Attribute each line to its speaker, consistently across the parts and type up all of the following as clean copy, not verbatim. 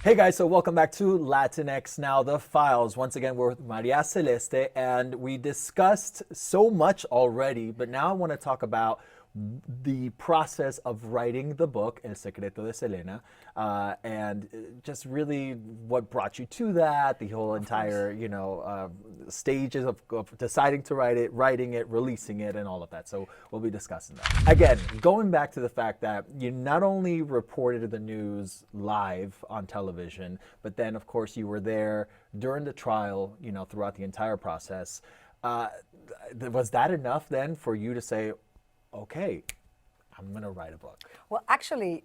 Speaker 1: Hey guys, so welcome back to Latinx Now, The Files. Once again, we're with María Celeste, and we discussed so much already, but now I want to talk about the process of writing the book, El Secreto de Selena, and just really what brought you to that, the whole entire, stages of deciding to write it, writing it, releasing it, and all of that. So we'll be discussing that. Again, going back to the fact that you not only reported the news live on television, but then, of course, you were there during the trial, throughout the entire process. Was that enough then for you to say, okay, I'm going to write a book?
Speaker 2: Well, actually,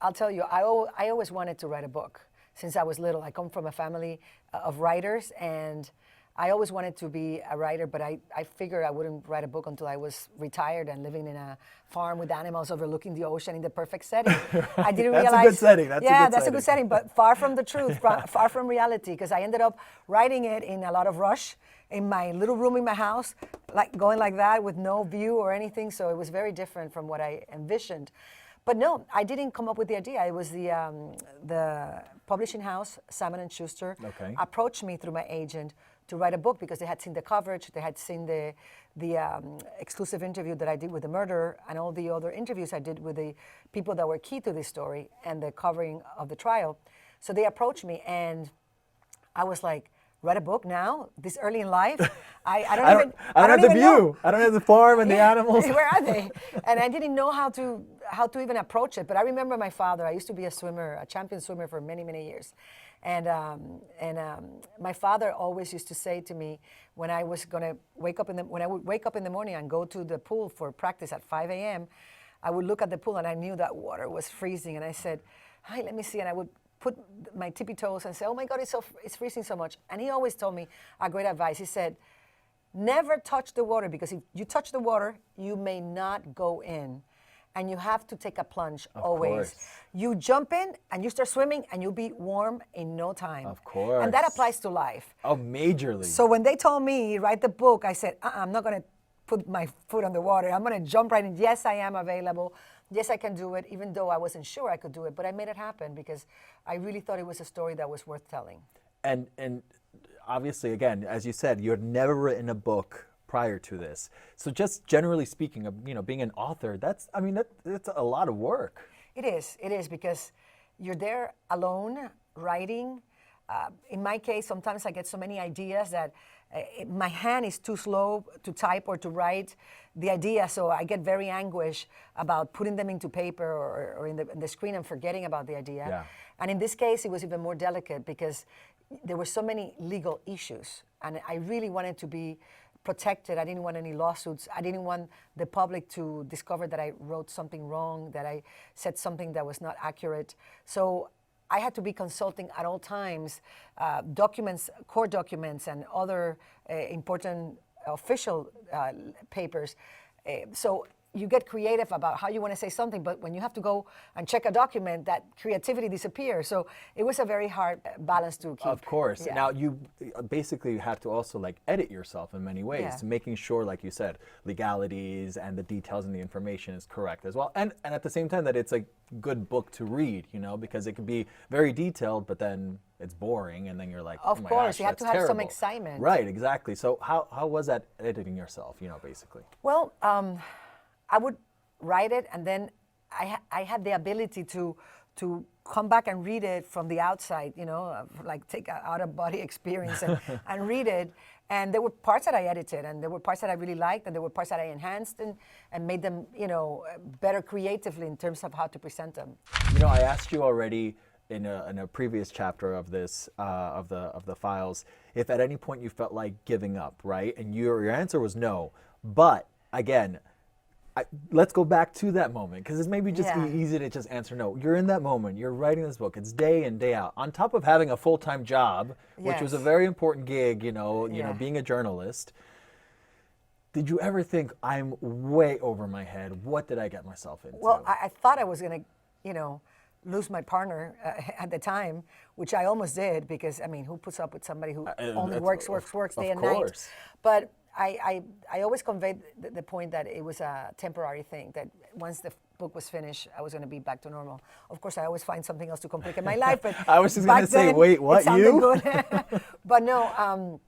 Speaker 2: I'll tell you, I always wanted to write a book since I was little. I come from a family of writers, and I always wanted to be a writer, but I figured I wouldn't write a book until I was retired and living in a farm with animals overlooking the ocean in the perfect setting. I didn't realize.
Speaker 1: That's a good setting.
Speaker 2: That's a good setting, but far from the truth, far from reality, because I ended up writing it in a lot of rush in my little room in my house, like going like that with no view or anything. So it was very different from what I envisioned. But no, I didn't come up with the idea. It was the publishing house, Simon & Schuster, approached me through my agent to write a book because they had seen the coverage, they had seen the exclusive interview that I did with the murderer and all the other interviews I did with the people that were key to this story and the covering of the trial. So they approached me, and I was like, write a book now, this early in life? I don't
Speaker 1: have the view.
Speaker 2: Know.
Speaker 1: I don't have the farm and the animals.
Speaker 2: Where are they? And I didn't know how to even approach it. But I remember my father. I used to be a swimmer, a champion swimmer for many, many years. And my father always used to say to me when I was going to when I would wake up in the morning and go to the pool for practice at 5 a.m., I would look at the pool and I knew that water was freezing. And I said, "Hi, let me see." And I would put my tippy toes and say, "Oh my God, it's freezing so much." And he always told me a great advice. He said, never touch the water, because if you touch the water, you may not go in. And you have to take a plunge always.
Speaker 1: Course.
Speaker 2: You jump in and you start swimming and you'll be warm in no time.
Speaker 1: Of course.
Speaker 2: And that applies to life.
Speaker 1: Oh, majorly.
Speaker 2: So when they told me, write the book, I said, I'm not going to put my foot on the water. I'm going to jump right in. Yes, I am available. Yes, I can do it, even though I wasn't sure I could do it. But I made it happen because I really thought it was a story that was worth telling. And
Speaker 1: obviously, again, as you said, you had never written a book prior to this. So just generally speaking of, being an author, that's a lot of work.
Speaker 2: It is because you're there alone writing. In my case, sometimes I get so many ideas that my hand is too slow to type or to write the idea, so I get very anguished about putting them into paper or in the screen and forgetting about the idea.
Speaker 1: Yeah.
Speaker 2: And in this case, it was even more delicate because there were so many legal issues, and I really wanted to be protected. I didn't want any lawsuits. I didn't want the public to discover that I wrote something wrong, that I said something that was not accurate. So I had to be consulting at all times documents, court documents, and other important official papers. So you get creative about how you want to say something, but when you have to go and check a document, that creativity disappears. So it was a very hard balance to keep.
Speaker 1: Of course.
Speaker 2: Yeah.
Speaker 1: Now you basically have to also edit yourself in many ways,
Speaker 2: Yeah.
Speaker 1: making sure, like you said, legalities and the details and the information is correct as well. And at the same time that it's a good book to read, because it can be very detailed, but then it's boring, and then you're like,
Speaker 2: Of
Speaker 1: oh my
Speaker 2: course,
Speaker 1: gosh,
Speaker 2: you have to
Speaker 1: that's
Speaker 2: have some
Speaker 1: terrible.
Speaker 2: excitement.
Speaker 1: Right, exactly. So how was that editing yourself, basically?
Speaker 2: Well, I would write it, and then I had the ability to come back and read it from the outside, take an out-of-body experience and read it. And there were parts that I edited, and there were parts that I really liked, and there were parts that I enhanced and made them, better creatively in terms of how to present them.
Speaker 1: I asked you already in a previous chapter of this of the files if at any point you felt like giving up, right? And your answer was no. But again, let's go back to that moment, because it's maybe just easy to just answer no. You're in that moment. You're writing this book. It's day in, day out. On top of having a full-time job, which was a very important gig, being a journalist. Did you ever think, I'm way over my head? What did I get myself into?
Speaker 2: Well, I thought I was going to, lose my partner at the time, which I almost did, because, who puts up with somebody who only works day and night? But I always conveyed the point that it was a temporary thing, that once the book was finished, I was going to be back to normal. Of course, I always find something else to complicate my life, but
Speaker 1: I was just going to say, wait, what,
Speaker 2: it sounded
Speaker 1: you?
Speaker 2: good. But no,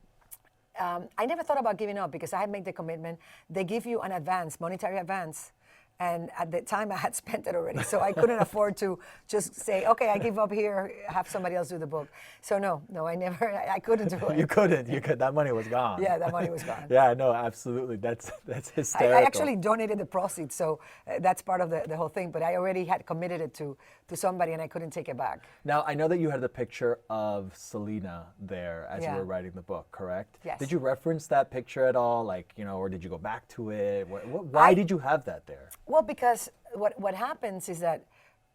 Speaker 2: I never thought about giving up because I had made the commitment. They give you an advance, monetary advance. And at the time, I had spent it already. So I couldn't afford to just say, okay, I give up here, have somebody else do the book. So no, I couldn't do it.
Speaker 1: You couldn't. That money was gone.
Speaker 2: Yeah, that money was gone.
Speaker 1: Yeah, no, absolutely. That's hysterical.
Speaker 2: I actually donated the proceeds, so that's part of the whole thing. But I already had committed it to somebody, and I couldn't take it back.
Speaker 1: Now, I know that you had the picture of Selena there as you were writing the book, correct?
Speaker 2: Yes.
Speaker 1: Did you reference that picture at all, or did you go back to it? Why did you have that there?
Speaker 2: Well, because what happens is that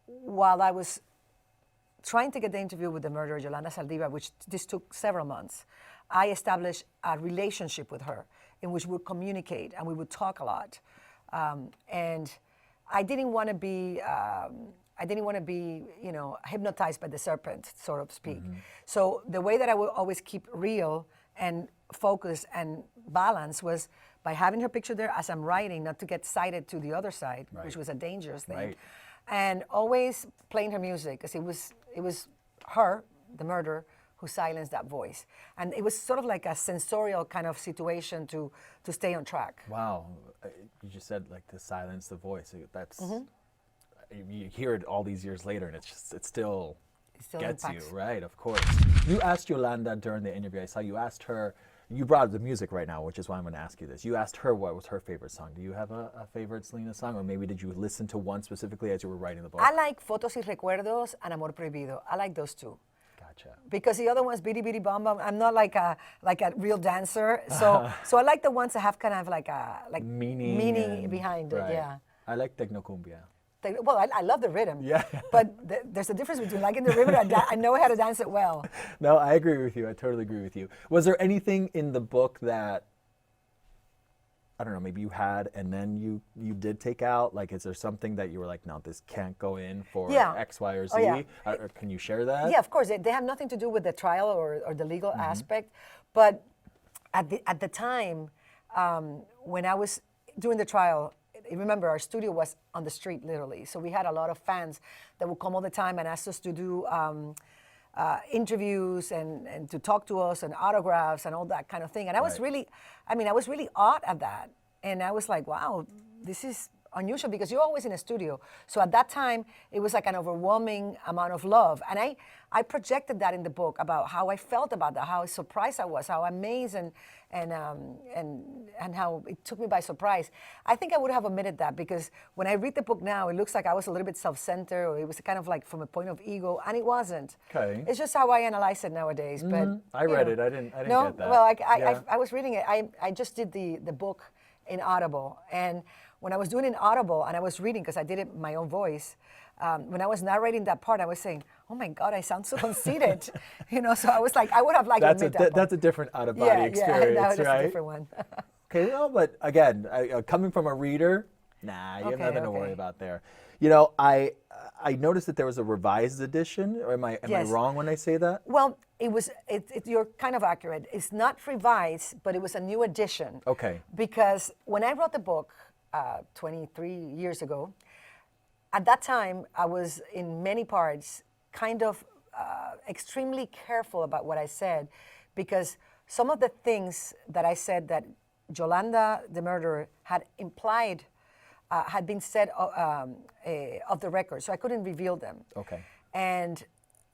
Speaker 2: while I was trying to get the interview with the murderer, Yolanda Saldívar, which this took several months, I established a relationship with her in which we would communicate and we would talk a lot. And I didn't want to be, hypnotized by the serpent, so to speak. Mm-hmm. So the way that I would always keep real and focus and balance was by having her picture there as I'm writing, not to get sighted to the other side, which was a dangerous thing. Right. And always playing her music, because it was her, the murderer, who silenced that voice. And it was sort of like a sensorial kind of situation to stay on track.
Speaker 1: Wow. You just said like to silence the voice. That's, you hear it all these years later and it still gets
Speaker 2: impacts.
Speaker 1: You, right? Of course. You asked Yolanda during the interview, I saw you asked her, you brought up the music right now, which is why I'm going to ask you this. You asked her what was her favorite song. Do you have a favorite Selena song, or maybe did you listen to one specifically as you were writing the book?
Speaker 2: I like Fotos y Recuerdos and Amor Prohibido. I like those two.
Speaker 1: Gotcha.
Speaker 2: Because the other one's Bidi Bidi Bom Bom. I'm not like a real dancer, so I like the ones that have kind of like a meaning behind it. Yeah.
Speaker 1: I like Tecnocumbia.
Speaker 2: Well, I love the rhythm.
Speaker 1: Yeah.
Speaker 2: But there's a difference between liking the rhythm and I know how to dance it well.
Speaker 1: No, I agree with you. I totally agree with you. Was there anything in the book that, I don't know, maybe you had and then you did take out? Like, is there something that you were like, no, this can't go in for X, Y, or Z?
Speaker 2: Oh, yeah.
Speaker 1: Or can you share that?
Speaker 2: Yeah, of course. They have nothing to do with the trial or the legal aspect. But at the time, when I was doing the trial, remember, our studio was on the street, literally. So we had a lot of fans that would come all the time and ask us to do interviews and to talk to us and autographs and all that kind of thing. And I was really awed at that. And I was like, wow, this is unusual because you're always in a studio. So at that time, it was like an overwhelming amount of love. And I projected that in the book about how I felt about that, how surprised I was, how amazed and how it took me by surprise. I think I would have omitted that because when I read the book now, it looks like I was a little bit self-centered or it was kind of like from a point of ego, and it wasn't.
Speaker 1: Okay.
Speaker 2: It's just how I analyze it nowadays. But
Speaker 1: I read it. I didn't
Speaker 2: no?
Speaker 1: get that.
Speaker 2: Well, I was reading it. I just did the book in Audible, and when I was doing it in Audible and I was reading, because I did it in my own voice, when I was narrating that part, I was saying, oh my God, I sound so conceited. So I was like, I would have liked to admit that part.
Speaker 1: That's a different out-of-body experience,
Speaker 2: that's
Speaker 1: right?
Speaker 2: a different one.
Speaker 1: Okay, no, but again, coming from a reader, you have nothing to worry about there. I noticed that there was a revised edition, or am I wrong when I say that?
Speaker 2: Well, you're kind of accurate. It's not revised, but it was a new edition.
Speaker 1: Okay.
Speaker 2: Because when I wrote the book 23 years ago, at that time, I was in many parts kind of extremely careful about what I said, because some of the things that I said that Yolanda, the murderer, had implied had been said of the record, so I couldn't reveal them.
Speaker 1: Okay.
Speaker 2: And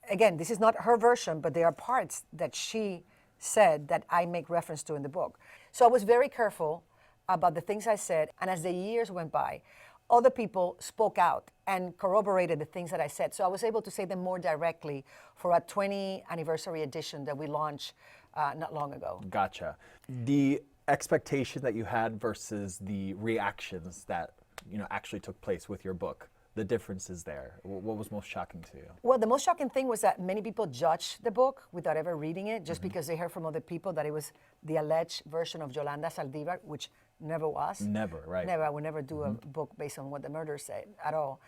Speaker 2: again, this is not her version, but there are parts that she said that I make reference to in the book. So I was very careful about the things I said, and as the years went by, other people spoke out and corroborated the things that I said. So I was able to say them more directly for a 20th anniversary edition that we launched not long ago.
Speaker 1: Gotcha. The expectation that you had versus the reactions that actually took place with your book, the differences there. What was most shocking to you?
Speaker 2: Well, the most shocking thing was that many people judged the book without ever reading it, just because they heard from other people that it was the alleged version of Yolanda Saldívar, which never was.
Speaker 1: Never, right.
Speaker 2: Never. I would never do a book based on what the murderer said at all.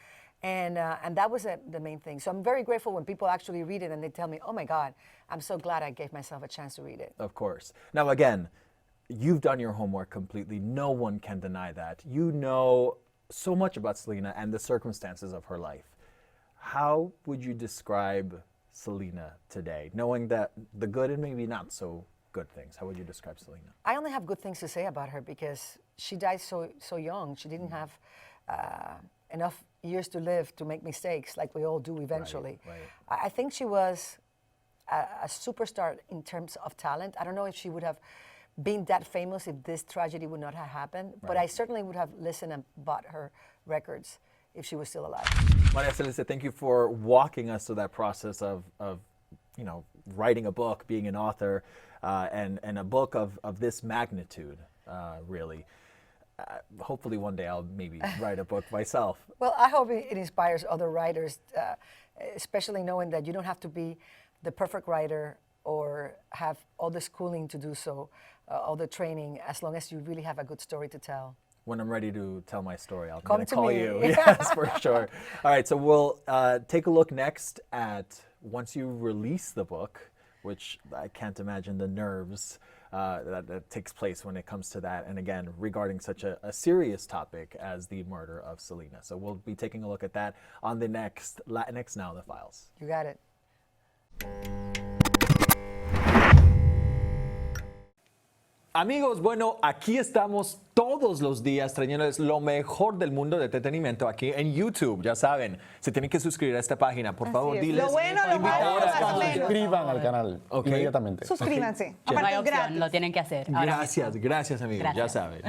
Speaker 2: And that was the main thing. So I'm very grateful when people actually read it and they tell me, oh my God, I'm so glad I gave myself a chance to read it.
Speaker 1: Of course. Now, again, you've done your homework completely. No one can deny that. You know so much about Selena and the circumstances of her life. How would you describe Selena today, knowing that the good and maybe not so good things? How would you describe Selena?
Speaker 2: I only have good things to say about her because she died so young. She didn't have enough years to live to make mistakes like we all do eventually.
Speaker 1: Right.
Speaker 2: I think she was a superstar in terms of talent. I don't know if she would have been that famous if this tragedy would not have happened, but I certainly would have listened and bought her records if she was still alive.
Speaker 1: María Celeste, thank you for walking us through that process of you know, writing a book, being an author, and a book of this magnitude, really. Hopefully one day I'll maybe write a book myself.
Speaker 2: Well, I hope it inspires other writers, especially knowing that you don't have to be the perfect writer or have all the schooling to do so, all the training, as long as you really have a good story to tell.
Speaker 1: When I'm ready to tell my story, I'm
Speaker 2: Come
Speaker 1: going to
Speaker 2: to
Speaker 1: call
Speaker 2: me.
Speaker 1: you. Yes, for sure. All right, so we'll take a look next at once you release the book, which I can't imagine the nerves that takes place when it comes to that. And again, regarding such a serious topic as the murder of Selena. So we'll be taking a look at that on the next Latinx Now, The Files.
Speaker 2: You got it.
Speaker 3: Amigos, bueno, aquí estamos todos los días trayéndoles lo mejor del mundo de entretenimiento aquí en YouTube. Ya saben, se tienen que suscribir a esta página. Por favor,
Speaker 4: es.
Speaker 3: diles.
Speaker 4: Lo bueno, lo malo,
Speaker 3: Ahora,
Speaker 4: más o menos.
Speaker 5: Suscriban al canal inmediatamente.
Speaker 4: Suscríbanse.
Speaker 6: No hay
Speaker 4: Aparte es
Speaker 6: opción,
Speaker 4: gratis.
Speaker 6: lo tienen que hacer. ahora
Speaker 3: Gracias,
Speaker 6: mismo.
Speaker 3: gracias amigos, ya
Speaker 6: Gracias.
Speaker 3: saben.